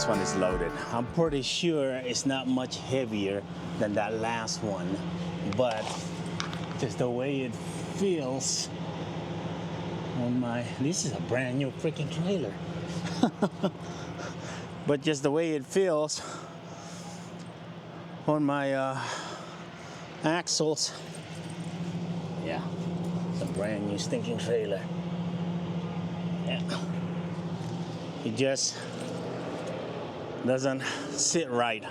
this one is loaded. I'm pretty sure it's not much heavier than that last one, but just the way it feels on my, this is a brand new freaking trailer. But just the way it feels on my axles. Yeah, it's a brand new stinking trailer. Yeah. It just doesn't sit right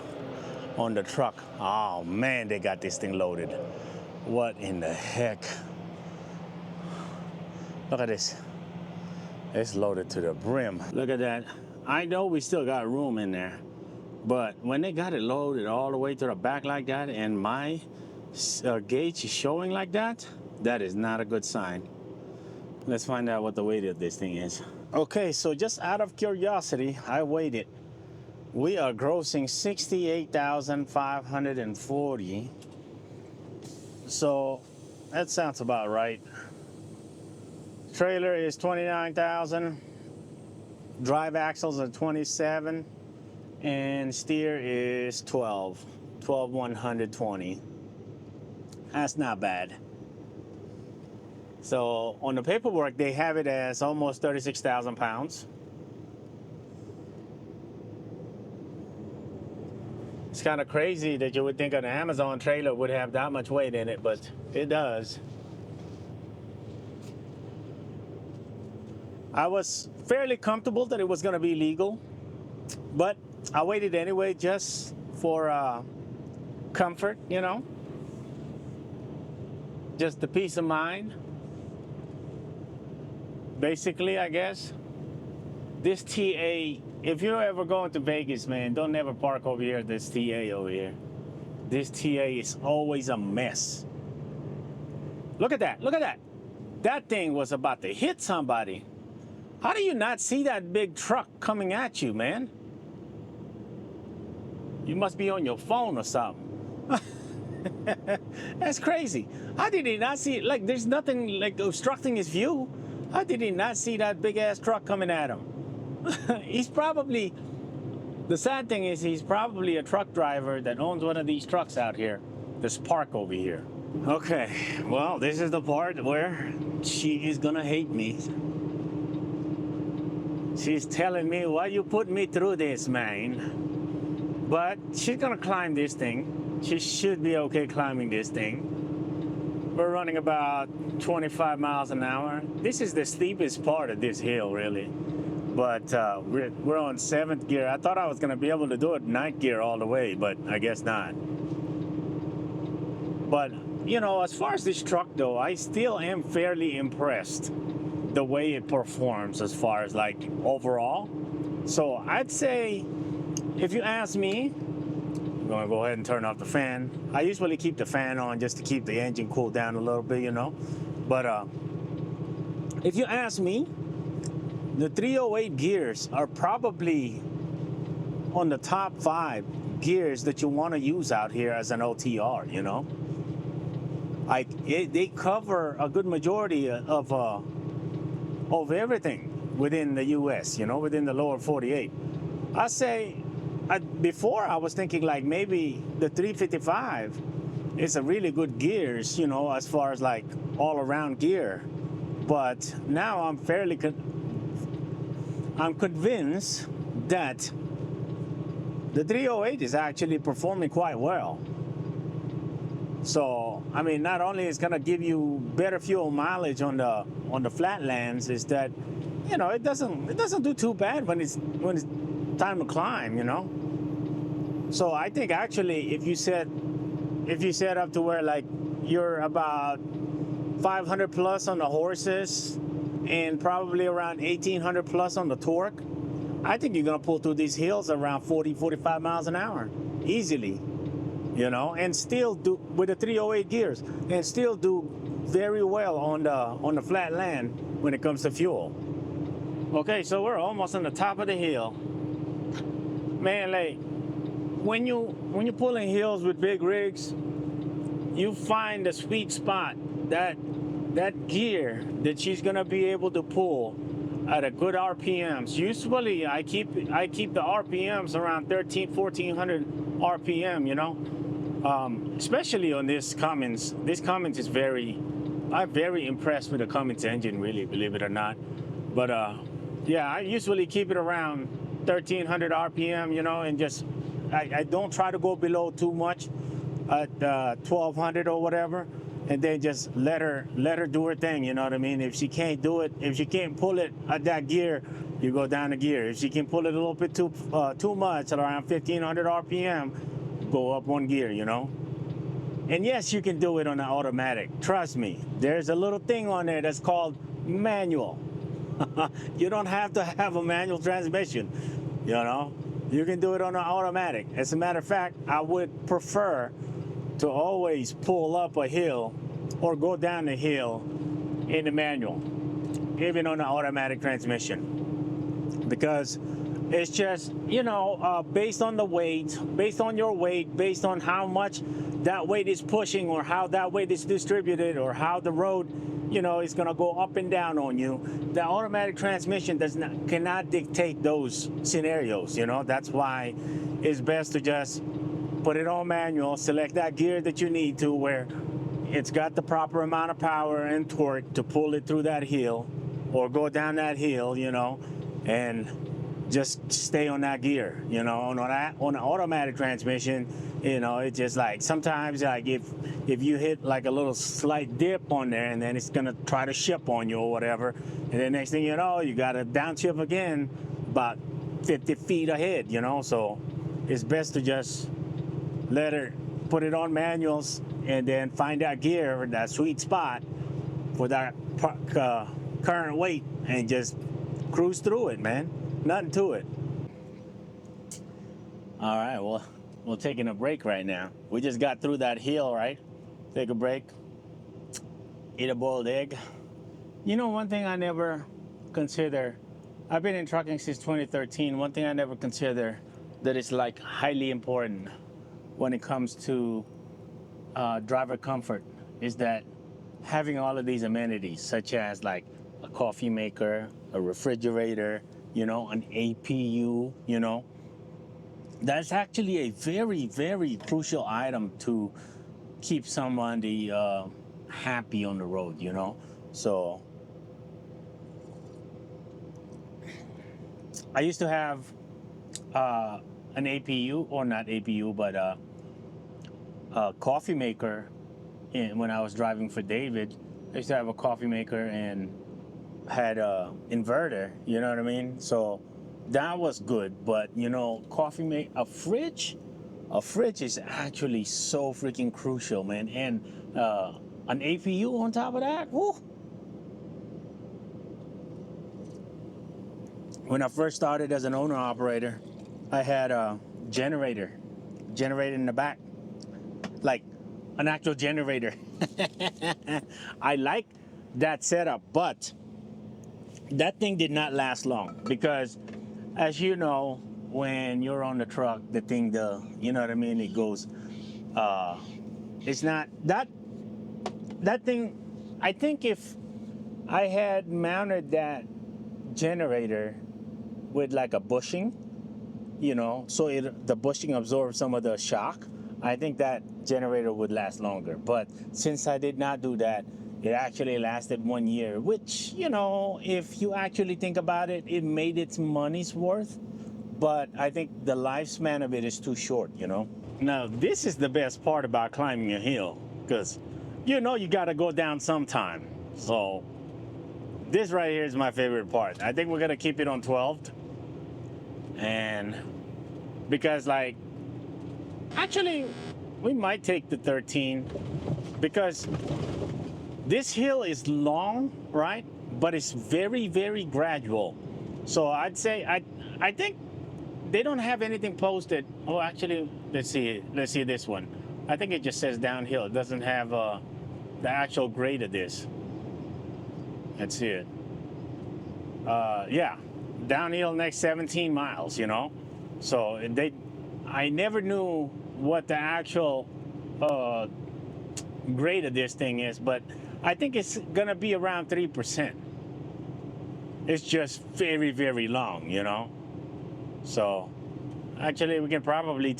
on the truck. Oh man, they got this thing loaded. What in the heck? Look at this. It's loaded to the brim. Look at that. I know we still got room in there, but when they got it loaded all the way to the back like that and my gauge is showing like that, that is not a good sign. Let's find out what the weight of this thing is. Okay, so just out of curiosity, I weighed it. We are grossing 68,540. So that sounds about right. Trailer is 29,000. Drive axles are 27. And steer is 12,120. That's not bad. So on the paperwork, they have it as almost 36,000 pounds. It's kind of crazy that you would think an Amazon trailer would have that much weight in it, but it does. I was fairly comfortable that it was going to be legal, but I waited anyway just for comfort, you know, just the peace of mind. Basically, I guess, this TA, if you're ever going to Vegas, man, don't never park over here, this TA over here. This TA is always a mess. Look at that, look at that. That thing was about to hit somebody. How do you not see that big truck coming at you, man? You must be on your phone or something. That's crazy. How did he not see it? Like, there's nothing like obstructing his view. How did he not see that big ass truck coming at him? He's probably, the sad thing is he's probably a truck driver that owns one of these trucks out here that's parked over here. Okay, well, this is the part where she is gonna hate me. She's telling me, why you put me through this, man? But she's gonna climb this thing. She should be okay climbing this thing. We're running about 25 miles an hour. This is the steepest part of this hill, really. But we're on 7th gear. I thought I was gonna be able to do it 9th gear all the way, but I guess not. But, you know, as far as this truck though, I still am fairly impressed the way it performs as far as like overall. So I'd say, if you ask me, I'm gonna go ahead and turn off the fan. I usually keep the fan on just to keep the engine cooled down a little bit, you know. But if you ask me, the 308 gears are probably on the top 5 gears that you want to use out here as an OTR, you know. Like they cover a good majority of everything within the U.S., you know, within the lower 48. I say, before I was thinking like maybe the 355 is a really good gears, you know, as far as like all around gear. But now I'm fairly I'm convinced that the 308 is actually performing quite well. So, I mean, not only is going to give you better fuel mileage on the flatlands, is that, you know, it doesn't do too bad when it's time to climb, you know. So I think actually if you set up to where like you're about 500 plus on the horses and probably around 1800 plus on the torque, I think you're gonna pull through these hills around 40-45 miles an hour easily, you know, and still do with the 308 gears and still do very well on the flat land when it comes to fuel. Okay, so we're almost on the top of the hill. Man, like when you're pulling hills with big rigs, you find the sweet spot, that gear that she's gonna be able to pull at a good RPMs. Usually I keep the RPMs around 13, 1400 RPM, you know. Especially on this Cummins. This Cummins is I'm very impressed with the Cummins engine, really, believe it or not. But yeah, I usually keep it around 1300 RPM, you know, and just I don't try to go below too much at 1200 or whatever, and then just let her do her thing. You know what I mean? If she can't do it, if she can't pull it at that gear, you go down a gear. If she can pull it a little bit too much at around 1500 RPM, go up one gear. You know. And yes, you can do it on an automatic. Trust me. There's a little thing on there that's called manual. You don't have to have a manual transmission. You know, you can do it on an automatic. As a matter of fact, I would prefer to always pull up a hill or go down the hill in the manual, even on an automatic transmission, because it's just, you know, based on the weight, based on your weight, based on how much that weight is pushing or how that weight is distributed or how the road, you know, is going to go up and down on you. The automatic transmission cannot dictate those scenarios, you know. That's why it's best to just put it on manual, select that gear that you need to where it's got the proper amount of power and torque to pull it through that hill or go down that hill, you know, and just stay on that gear, you know. On an automatic transmission, you know, it's just like sometimes like if you hit like a little slight dip on there and then it's gonna try to ship on you or whatever, and then next thing you know, you got to downshift again about 50 feet ahead, you know. So it's best to just let her put it on manuals and then find that gear, that sweet spot for that current weight and just cruise through it, man. Nothing to it. All right, well, we're taking a break right now. We just got through that hill, right? Take a break, eat a boiled egg. You know, one thing I never consider, I've been in trucking since 2013. One thing I never consider that is like highly important when it comes to driver comfort is that having all of these amenities, such as like a coffee maker, a refrigerator, you know, an APU, you know, that's actually a very, very crucial item to keep somebody happy on the road, you know. So I used to have an APU, or not APU, but a coffee maker when I was driving for David. I used to have a coffee maker and had a inverter, you know what I mean? So that was good, but you know, a fridge is actually so freaking crucial, man. And an APU on top of that, whoo. When I first started as an owner operator, I had a generator in the back, like an actual generator. I like that setup, but that thing did not last long because, as you know, when you're on the truck, the thing, you know what I mean? It goes, it's not, that thing, I think if I had mounted that generator with like a bushing, you know, so the bushing absorbs some of the shock, I think that generator would last longer. But since I did not do that, it actually lasted 1 year, which, you know, if you actually think about it, it made its money's worth. But I think the lifespan of it is too short, you know. Now, this is the best part about climbing a hill, because you know you got to go down sometime. So this right here is my favorite part. I think we're going to keep it on 12th. And because, like, actually, we might take the 13 because this hill is long, right? But it's very, very gradual. So I'd say, I think they don't have anything posted. Oh, actually, let's see this one. I think it just says downhill. It doesn't have the actual grade of this. Let's see it. Yeah, downhill next 17 miles, you know. So I never knew what the actual grade of this thing is, but I think it's gonna be around 3%. It's just very, very long, So actually, we can probably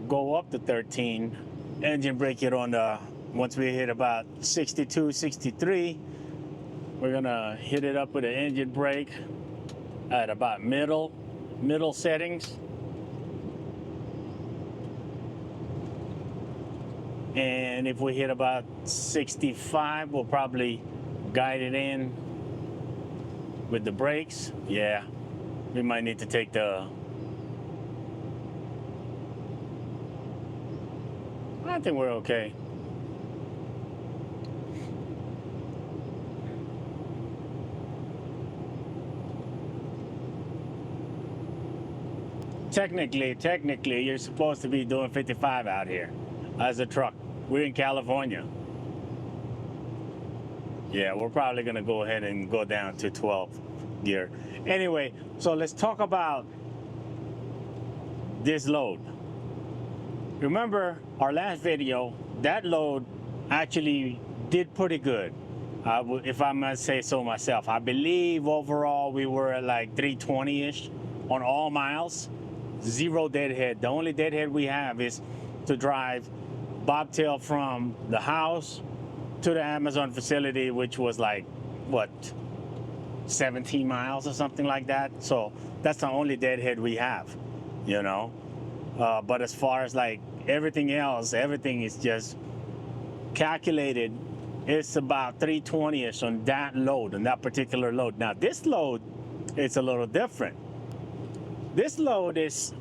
go up to 13, engine brake it on the, once we hit about 62, 63, we're gonna hit it up with an engine brake at about middle settings. And if we hit about 65, we'll probably guide it in with the brakes. Yeah, we might need to take I think we're okay. Technically, you're supposed to be doing 55 out here as a truck. We're in California. Yeah, we're probably gonna go ahead and go down to 12 gear. Anyway, so let's talk about this load. Remember our last video, that load actually did pretty good. If I must say so myself. I believe overall we were at like 320-ish on all miles. Zero deadhead. The only deadhead we have is to drive bobtail from the house to the Amazon facility, which was like, what, 17 miles or something like that. So that's the only deadhead we have, But as far as like everything else, everything is just calculated. It's about 320-ish on that load, on that particular load. Now this load, it's a little different. This load is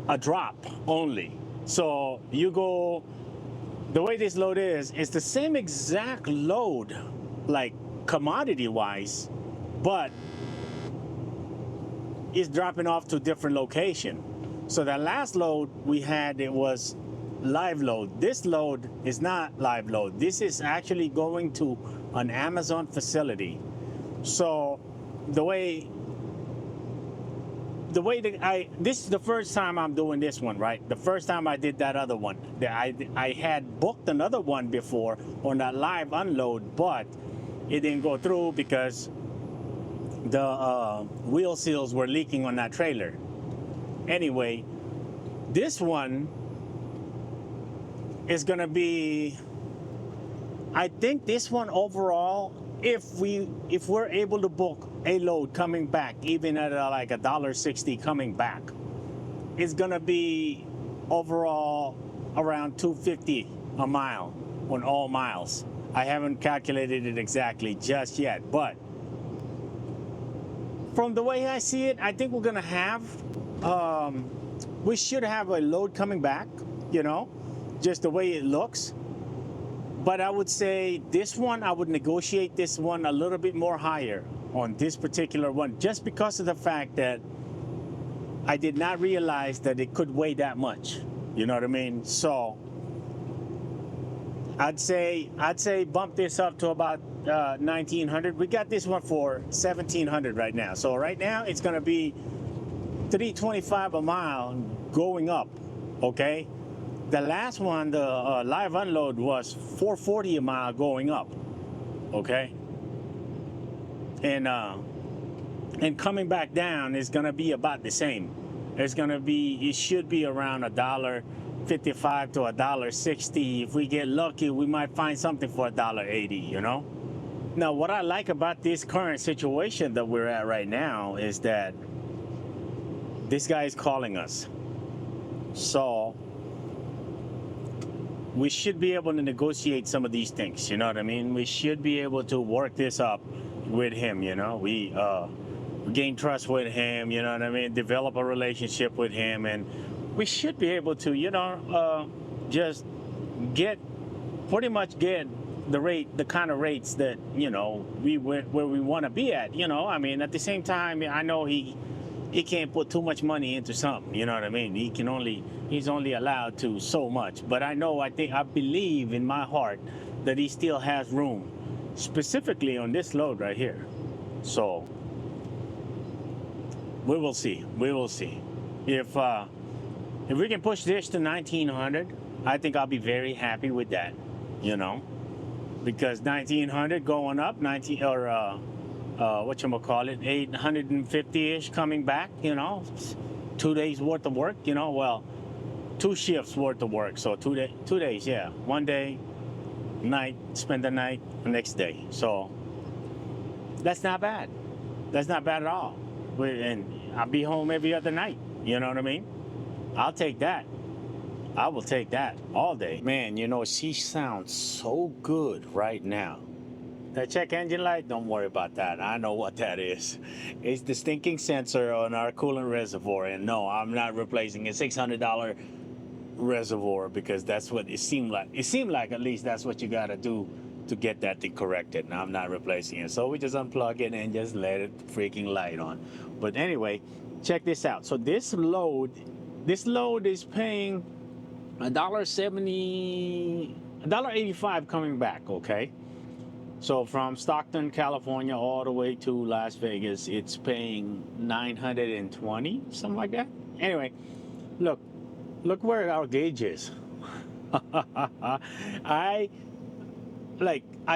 a drop only. So you go, the way this load is, it's the same exact load, like commodity-wise, but it's dropping off to a different location. So that last load we had, it was live load. This load is not live load. This is actually going to an Amazon facility. So the way that this is the first time I'm doing this one, right? The first time I did that other one, I had booked another one before on that live unload, but it didn't go through because the wheel seals were leaking on that trailer. Anyway, this one is gonna be, I think this one overall, if we're able to book a load coming back, even at like $1.60 coming back, it's gonna be overall around $2.50 a mile on all miles. I haven't calculated it exactly just yet, but from the way I see it, I think we're gonna have, we should have a load coming back, just the way it looks. But I would say this one, I would negotiate this one a little bit more higher on this particular one, just because of the fact that I did not realize that it could weigh that much. You know what I mean? So I'd say bump this up to about 1900. We got this one for 1700 right now. So right now it's gonna be 325 a mile going up, okay? The last one, the live unload, was 440 a mile going up, okay? And coming back down is gonna be about the same. It should be around $1.55 to $1.60. If we get lucky, we might find something for $1.80, Now, what I like about this current situation that we're at right now is that this guy is calling us. So we should be able to negotiate some of these things, you know what I mean? We should be able to work this up with him, We gain trust with him, you know what I mean? Develop a relationship with him, and we should be able to, just pretty much get the kind of rates that, where we want to be at, I mean, at the same time, I know he can't put too much money into something, you know what I mean? He's only allowed to so much. But I believe in my heart that he still has room, specifically on this load right here. So we will see. If we can push this to 1900, I think I'll be very happy with that, Because 1900 going up, whatchamacallit, 850-ish coming back, 2 days worth of work, well, 2 shifts worth of work. So 2 days, yeah. One day, night, spend the night, the next day. So that's not bad. That's not bad at all. And I'll be home every other night. You know what I mean? I'll take that. I will take that all day. Man, she sounds so good right now. That check engine light, don't worry about that. I know what that is. It's the stinking sensor on our coolant reservoir. And no, I'm not replacing a $600 reservoir because that's what it seemed like. It seemed like at least that's what you got to do to get that thing corrected. And I'm not replacing it. So we just unplug it and just let it freaking light on. But anyway, check this out. So this load is paying $1.70, $1.85 coming back, okay? So from Stockton, California, all the way to Las Vegas, it's paying $920, something like that. Anyway, look where our gauge is. I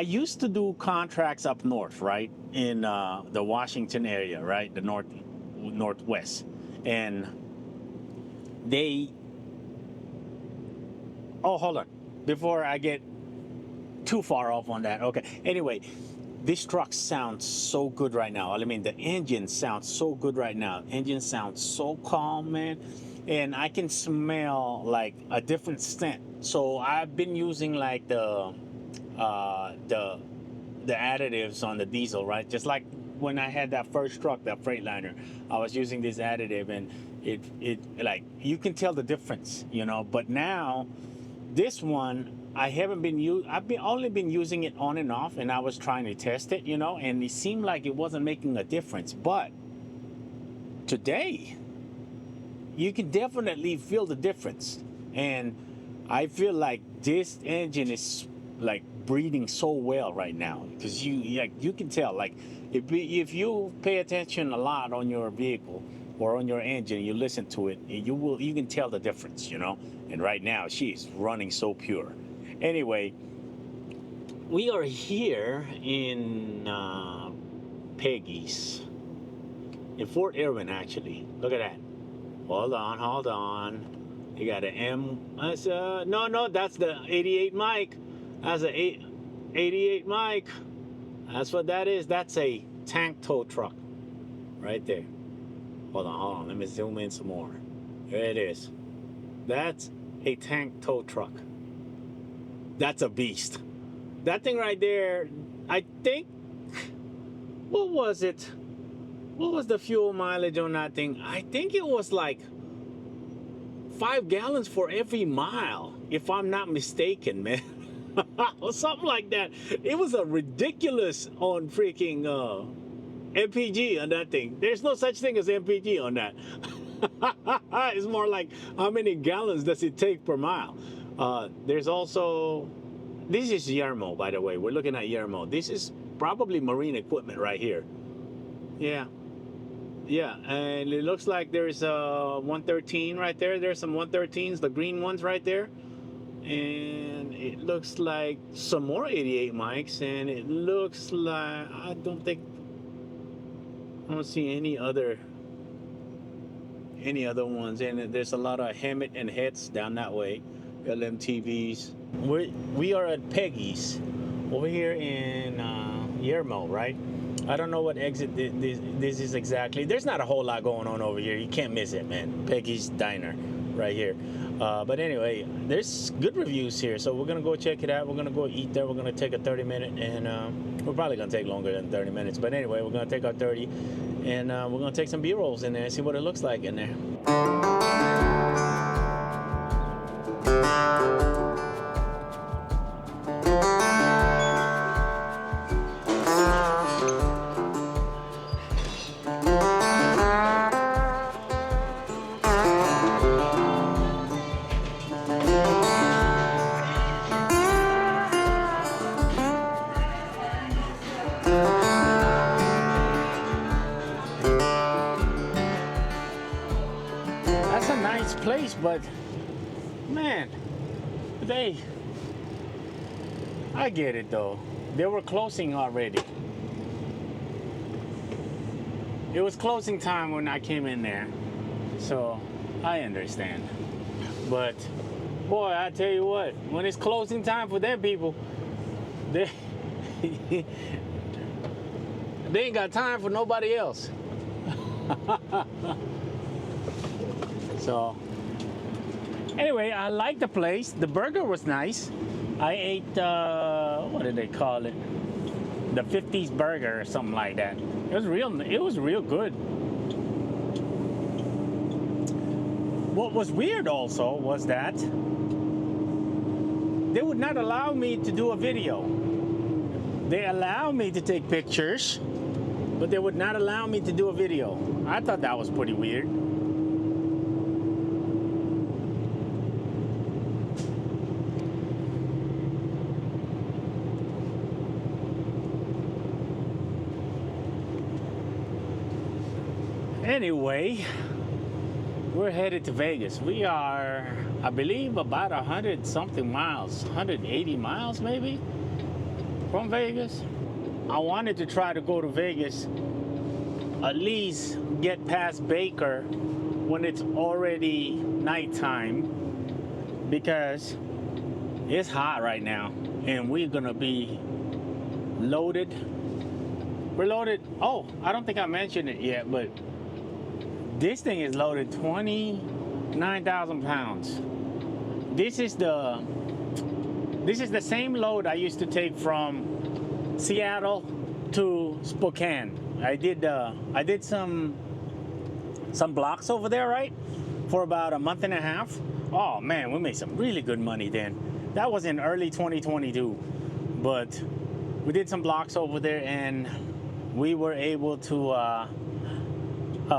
used to do contracts up north, right, in the Washington area, right, the northwest, and hold on, before I get too far off on that. Okay. Anyway, this truck sounds so good right now. I mean, the engine sounds so good right now. Engine sounds so calm, man. And I can smell like a different scent. So I've been using like the additives on the diesel, right? Just like when I had that first truck, that Freightliner, I was using this additive, and it like you can tell the difference, But now, this one, I've only been using it on and off, and I was trying to test it, and it seemed like it wasn't making a difference. But today, you can definitely feel the difference, and I feel like this engine is like breathing so well right now, because you can tell, like if you pay attention a lot on your vehicle or on your engine, you listen to it, you can tell the difference, And right now, she's running so pure. Anyway, we are here in Peggy's, in Fort Irwin, actually. Look at that. Hold on. You got an M. No, that's the 88 mic. That's a 88 mic. That's what that is. That's a tank tow truck right there. Hold on. Let me zoom in some more. There it is. That's a tank tow truck. That's a beast. That thing right there, I think, what was it? What was the fuel mileage on that thing? I think it was like 5 gallons for every mile, if I'm not mistaken, man. Or something like that. It was a ridiculous on freaking MPG on that thing. There's no such thing as MPG on that. It's more like how many gallons does it take per mile. There's also, this is Yermo, by the way. We're looking at Yermo. This is probably marine equipment right here. Yeah, and it looks like there's a 113 right there. There's some 113s, the green ones right there. And it looks like some more 88 mics, and it looks like, I don't see any other ones. And there's a lot of Hammett and Hetz down that way, LMTVs. We are at Peggy's over here in Yermo, right? I don't know what exit this is exactly. There's not a whole lot going on over here. You can't miss it, man. Peggy's Diner right here. But anyway, there's good reviews here, so we're gonna go check it out. We're gonna go eat there. We're gonna take a 30-minute, and we're probably gonna take longer than 30 minutes. But anyway, we're gonna take our 30, and we're gonna take some B-rolls in there and see what it looks like in there. That's a nice place, but man, I get it though. They were closing already. It was closing time when I came in there, so I understand. But boy, I tell you what, when it's closing time for them people, they they ain't got time for nobody else. So anyway, I like the place. The burger was nice. I ate what did they call it? The 50s burger or something like that. It was real good. What was weird also was that they would not allow me to do a video. They allow me to take pictures, but they would not allow me to do a video. I thought that was pretty weird. Anyway, we're headed to Vegas. We are, I believe, about 100 something miles, 180 miles maybe from Vegas. I wanted to try to go to Vegas, at least get past Baker when it's already nighttime, because it's hot right now and we're gonna be loaded. We're loaded. Oh, I don't think I mentioned it yet, but this thing is loaded 29,000 pounds. This is the same load I used to take from Seattle to Spokane. I did some blocks over there, right? For about a month and a half. Oh man, we made some really good money then. That was in early 2022. But we did some blocks over there and we were able to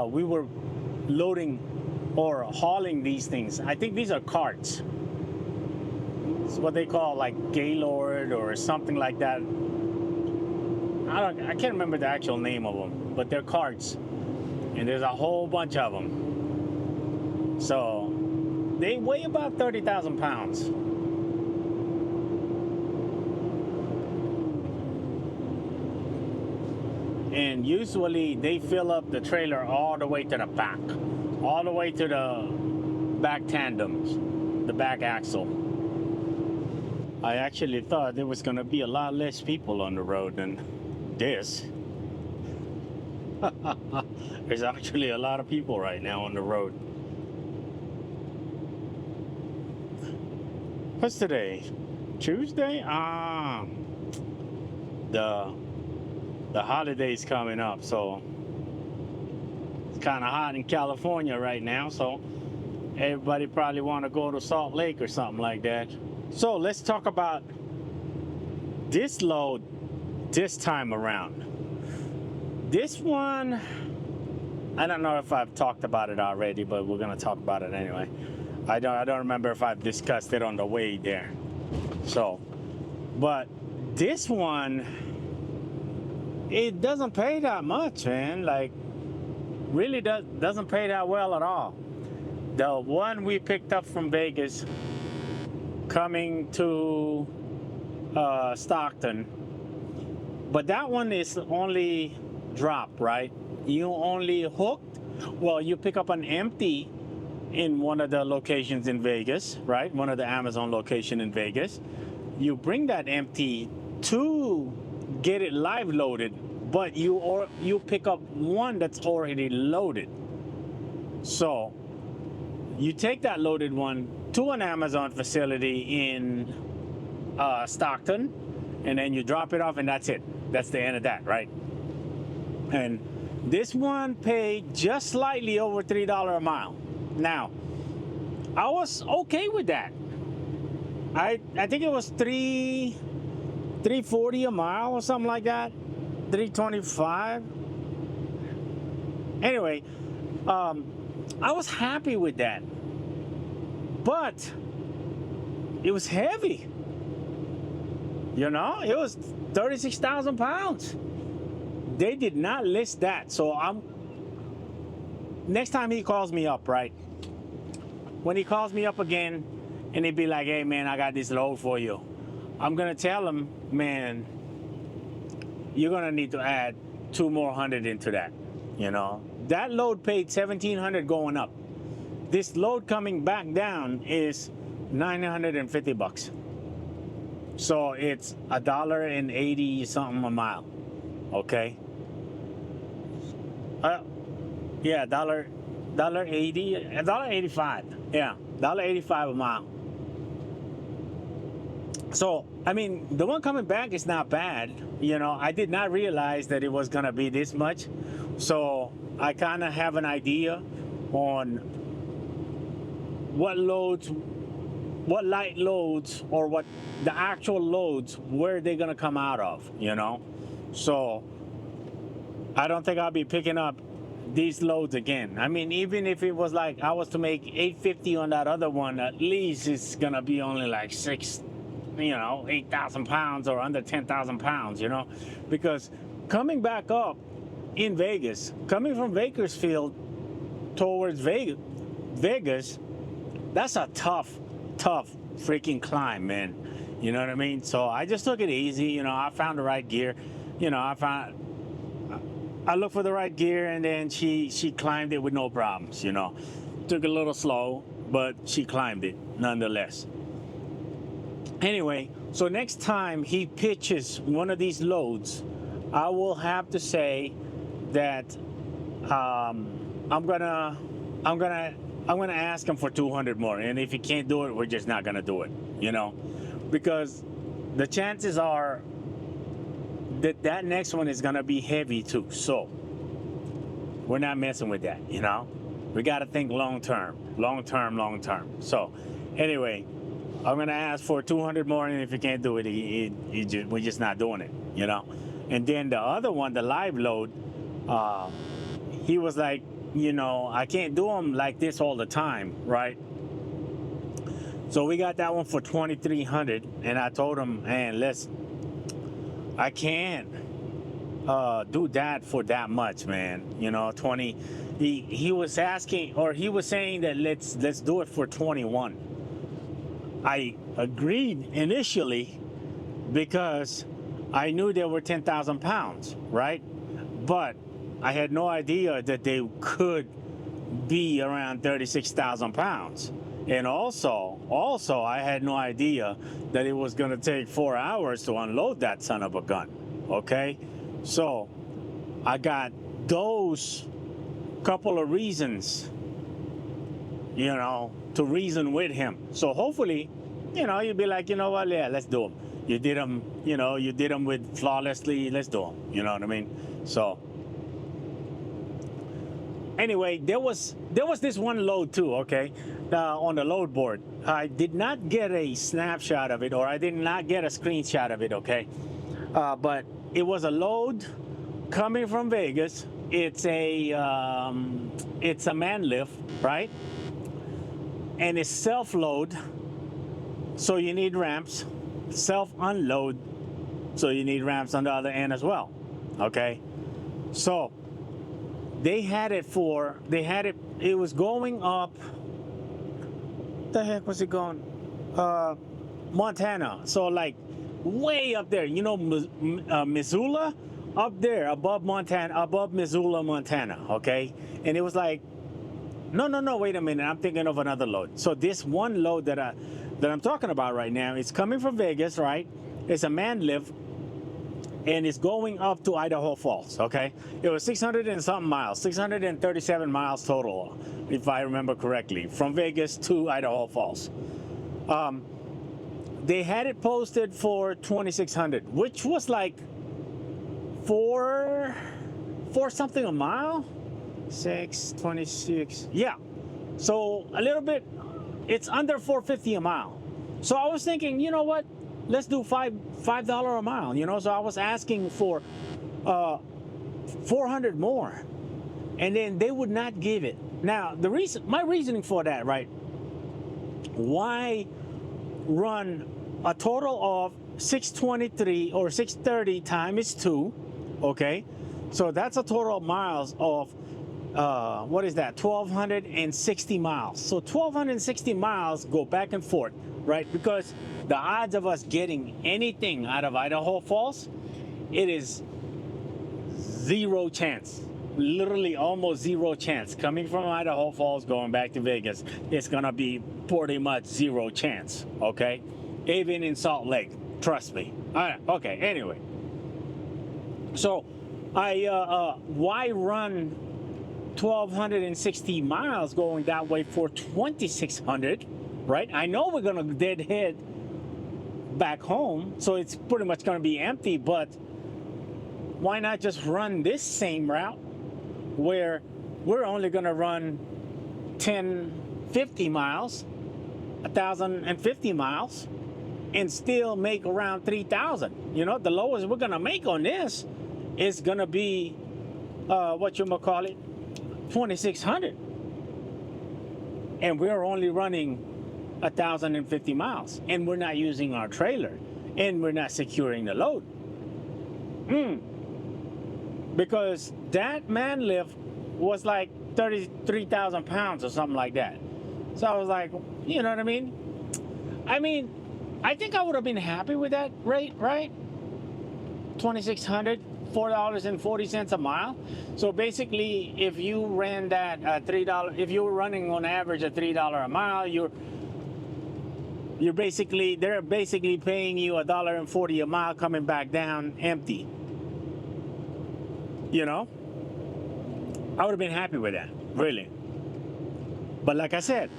we were loading or hauling these things. I think these are carts. It's what they call like Gaylord or something like that. I can't remember the actual name of them, but they're carts, and there's a whole bunch of them. So they weigh about 30,000 pounds. And usually they fill up the trailer all the way to the back, all the way to the back tandems, the back axle. I actually thought there was going to be a lot less people on the road than this. There's actually a lot of people right now on the road. What's today? Tuesday? The holiday's coming up, so it's kind of hot in California right now, so everybody probably want to go to Salt Lake or something like that. So let's talk about this load this time around. This one, I don't know if I've talked about it already, but we're gonna talk about it anyway. I don't remember if I've discussed it on the way there. So, but this one, it doesn't pay that much, man. Like, really doesn't pay that well at all. The one we picked up from Vegas coming to Stockton, but that one is only drop, right? You only hooked, well, you pick up an empty in one of the locations in Vegas, right? One of the Amazon location in Vegas. You bring that empty to get it live loaded, but you pick up one that's already loaded. So you take that loaded one to an Amazon facility in Stockton, and then you drop it off, and that's it. That's the end of that, right? And this one paid just slightly over $3 a mile. Now, I was okay with that. I think it was $3.40 a mile or something like that, $3.25. Anyway, I was happy with that, but it was heavy. You know, it was 36,000 pounds. They did not list that, so next time he calls me up, right? When he calls me up again, and he'd be like, "Hey, man, I got this load for you," I'm gonna tell him, "Man, you're gonna need to add 200 more into that." You know, that load paid $1,700 going up. This load coming back down is $950. So it's $1.80 something a mile. Okay. Yeah, $1.80, $1.85. Yeah, $1.85 a mile. So I mean, the one coming back is not bad. You know, I did not realize that it was gonna be this much. So I kind of have an idea on what loads, what light loads, or what the actual loads, where they're gonna come out of, you know. So I don't think I'll be picking up these loads again. I mean, even if it was like I was to make $850 on that other one, at least it's gonna be only like 8,000 pounds or under 10,000 pounds, you know, because coming back up in Vegas, coming from Bakersfield towards Vegas, that's a tough freaking climb, man. You know what I mean? So I just took it easy. You know, I found the right gear. You know, I looked for the right gear, and then she climbed it with no problems. You know, took it a little slow, but she climbed it nonetheless. Anyway, so next time he pitches one of these loads, I will have to say that I'm gonna ask him for 200 more, and if he can't do it, we're just not gonna do it, you know, because the chances are that next one is gonna be heavy too. So we're not messing with that, you know. We got to think long term. So anyway, I'm gonna ask for 200 more, and if you can't do it, we're just not doing it, you know. And then the other one, the live load, he was like, you know, I can't do them like this all the time, right? So we got that one for 2,300, and I told him, man, I can't do that for that much, man. You know, 20. He was asking, or he was saying that let's do it for 21. I agreed initially because I knew they were 10,000 pounds, right? But I had no idea that they could be around 36,000 pounds. And also, I had no idea that it was going to take 4 hours to unload that son of a gun, okay? So I got those couple of reasons, you know, to reason with him. So hopefully, you know, you'd be like, you know what, yeah, let's do them. You did them, you know, you did them with flawlessly, let's do them. You know what I mean? So anyway, there was this one load too, okay, on the load board. I did not get a snapshot of it, or I did not get a screenshot of it, okay? But it was a load coming from Vegas. It's a man lift, right? And it's self-load, so you need ramps. Self-unload, so you need ramps on the other end as well, okay? So they had it, it was going up, the heck was it going? Montana. So like way up there, you know, Missoula, up there above Montana, above Missoula, Montana, okay? And it was like, no, wait a minute, I'm thinking of another load. So this one load that I'm talking about right now, it's coming from Vegas, right? It's a man lift, and it's going up to Idaho Falls, okay? It was 600 and something miles, 637 miles total, if I remember correctly, from Vegas to Idaho Falls. They had it posted for 2,600, which was like four something a mile, 626, yeah. So a little bit, it's under $450 a mile. So I was thinking, you know what? Let's do $5 a mile, you know? So I was asking for 400 more, and then they would not give it. Now, my reasoning for that, right? Why run a total of 623 or 630 times 2, okay? So that's a total of miles of, what is that? 1,260 miles. So 1,260 miles go back and forth, right? Because the odds of us getting anything out of Idaho Falls, it is 0 chance. literally almost zero chance. Coming from Idaho Falls, going back to Vegas, it's gonna be pretty much zero chance. Okay, even in Salt Lake, trust me. All right. Okay. Anyway, so why run 1,260 miles going that way for 2,600? Right? I know we're gonna deadhead back home, so it's pretty much gonna be empty. But why not just run this same route where we're only gonna run 1,050 miles, 1,050 miles, and still make around 3,000? You know, the lowest we're gonna make on this is gonna be what you call it, 2,600, and we're only running 1,050 miles, and we're not using our trailer, and we're not securing the load. Because that man lift was like 33,000 pounds or something like that. So I was like, you know what I mean? I think I would have been happy with that rate, right? 2,600, $4.40 a mile. So basically, if you ran that $3, if you were running on average at $3 a mile, they're basically paying you $1.40 a mile coming back down empty. You know, I would have been happy with that, really. But like I said,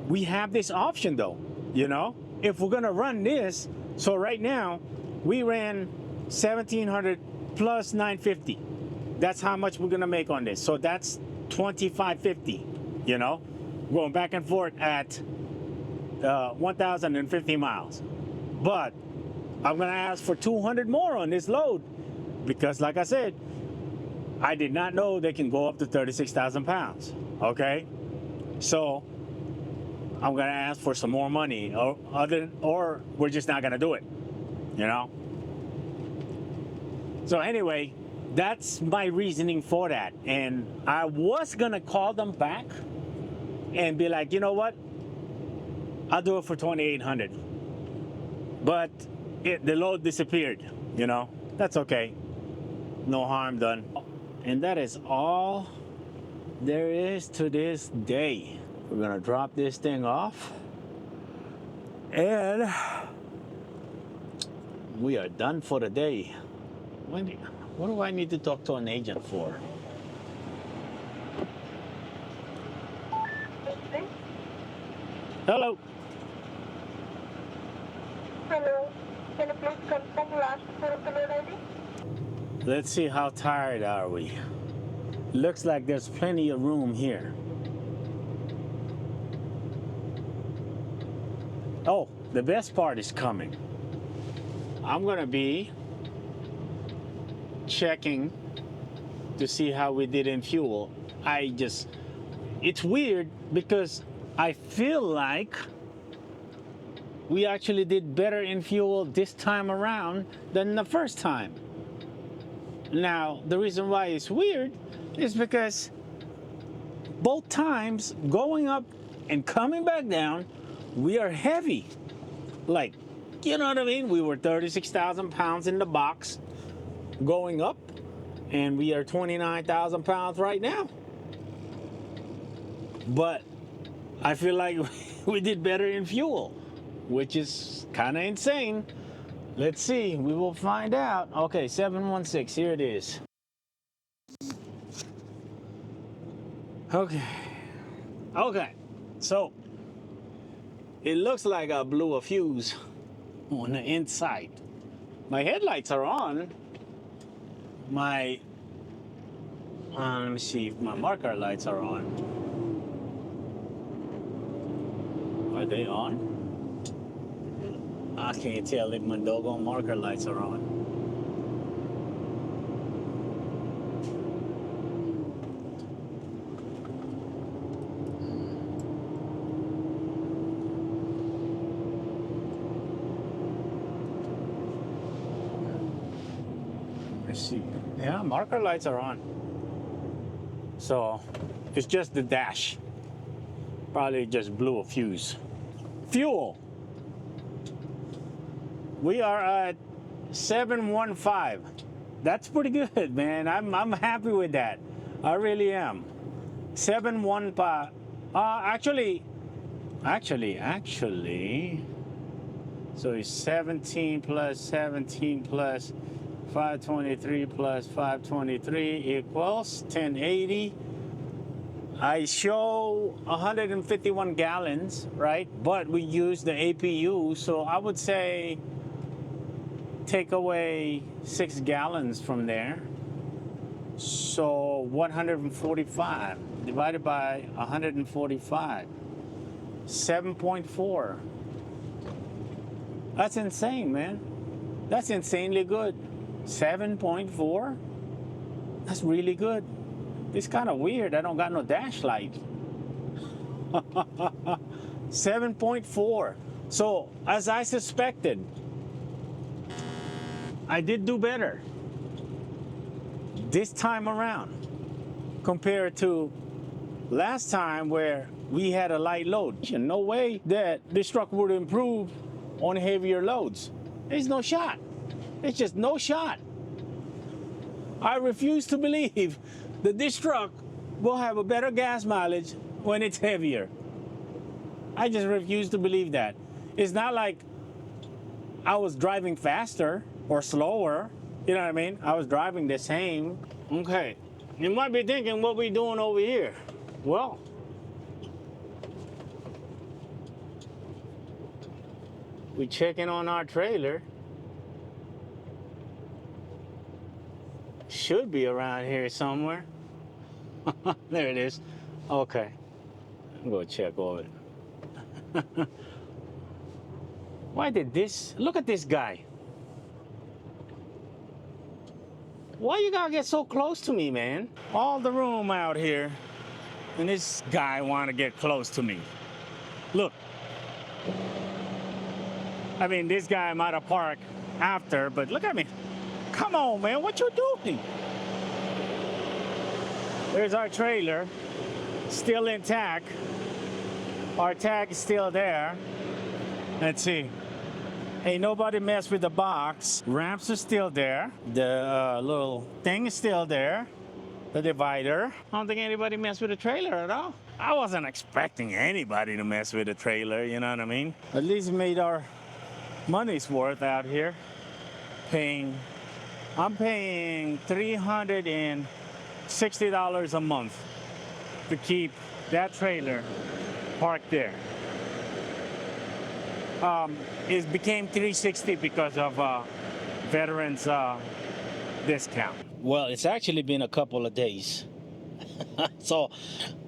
we have this option though, you know, if we're gonna run this. So right now we ran 1,700 plus 950. That's how much we're gonna make on this. So that's 2,550, you know, going back and forth at 1,050 miles. But I'm gonna ask for 200 more on this load, because like I said, I did not know they can go up to 36,000 pounds. Okay, so I'm gonna ask for some more money, or we're just not gonna do it, you know. So anyway, that's my reasoning for that. And I was gonna call them back and be like, you know what, I'll do it for 2,800, but the load disappeared, you know. That's okay, no harm done. And that is all there is to this day. We're gonna drop this thing off and we are done for the day. What do I need to talk to an agent for? Hello. Hello. Can you please confirm last four of the load ID? Let's see, how tired are we? Looks like there's plenty of room here. Oh, the best part is coming. I'm gonna be checking to see how we did in fuel. It's weird because I feel like we actually did better in fuel this time around than the first time. Now, the reason why it's weird is because both times, going up and coming back down, we are heavy. Like, you know what I mean? We were 36,000 pounds in the box going up, and we are 29,000 pounds right now. But I feel like we did better in fuel, which is kind of insane. Let's see, we will find out. Okay, 716, here it is. Okay, so it looks like I blew a fuse on the inside. My headlights are on. Let me see if my marker lights are on. Are they on? I can't tell if my doggone marker lights are on. Let's see. Yeah, marker lights are on. So it's just the dash. Probably just blew a fuse. Fuel. We are at 715. That's pretty good, man. I'm happy with that. I really am. 7-1 pa. Actually. So it's 17 plus 17 plus 523 plus 523 equals 1080. I show 151 gallons, right? But we use the APU, so I would say take away 6 gallons from there. So 145 divided by 145, 7.4. That's insane, man. That's insanely good. 7.4? That's really good. It's kind of weird. I don't got no dash light. 7.4. So, as I suspected, I did do better this time around compared to last time where we had a light load. No way that this truck would improve on heavier loads. There's no shot. It's just no shot. I refuse to believe that this truck will have a better gas mileage when it's heavier. I just refuse to believe that. It's not like I was driving faster or slower. You know what I mean? I was driving the same. Okay. You might be thinking, what we doing over here? Well, we checking on our trailer. Should be around here somewhere. There it is. Okay. I'm gonna check over it. Why did this? Look at this guy. Why you gotta get so close to me, man? All the room out here, and this guy wanna get close to me. Look. I mean, this guy might have parked after, but look at me. Come on, man, what you doing? There's our trailer, still intact. Our tag is still there. Let's see. Ain't nobody messed with the box. Ramps are still there. The little thing is still there. The divider. I don't think anybody messed with the trailer at all. I wasn't expecting anybody to mess with the trailer, you know what I mean? At least we made our money's worth out here. I'm paying $360 a month to keep that trailer parked there. It became $360 because of veterans discount. Well, it's actually been a couple of days. So,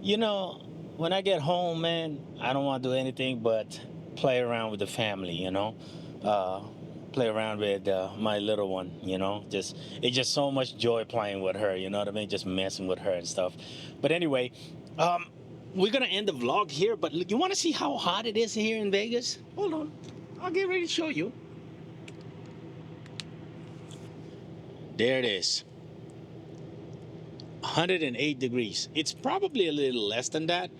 when I get home, man, I don't want to do anything but play around with the family, play around with my little one, it's just so much joy playing with her, you know what I mean? Just messing with her and stuff. But anyway, we're gonna end the vlog here, but you want to see how hot it is here in Vegas? Hold on, I'll get ready to show you. There it is, 108 degrees. It's probably a little less than that,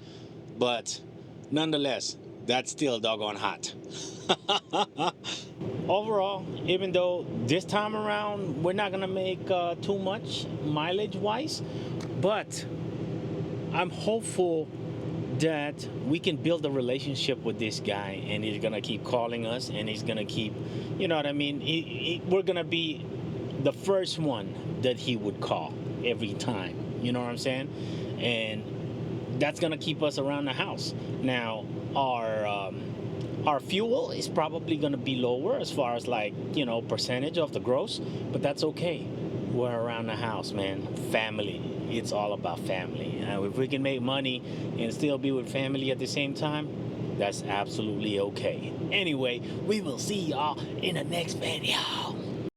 but nonetheless, that's still doggone hot. Overall, even though this time around we're not gonna make too much mileage wise, but I'm hopeful that we can build a relationship with this guy, and he's gonna keep calling us, and he's gonna keep, you know what I mean? We're gonna be the first one that he would call every time. You know what I'm saying? And that's gonna keep us around the house. Now, our fuel is probably gonna be lower as far as percentage of the gross, but that's okay. We're around the house, man. Family. It's all about family. If we can make money and still be with family at the same time, that's absolutely okay. Anyway, we will see y'all in the next video.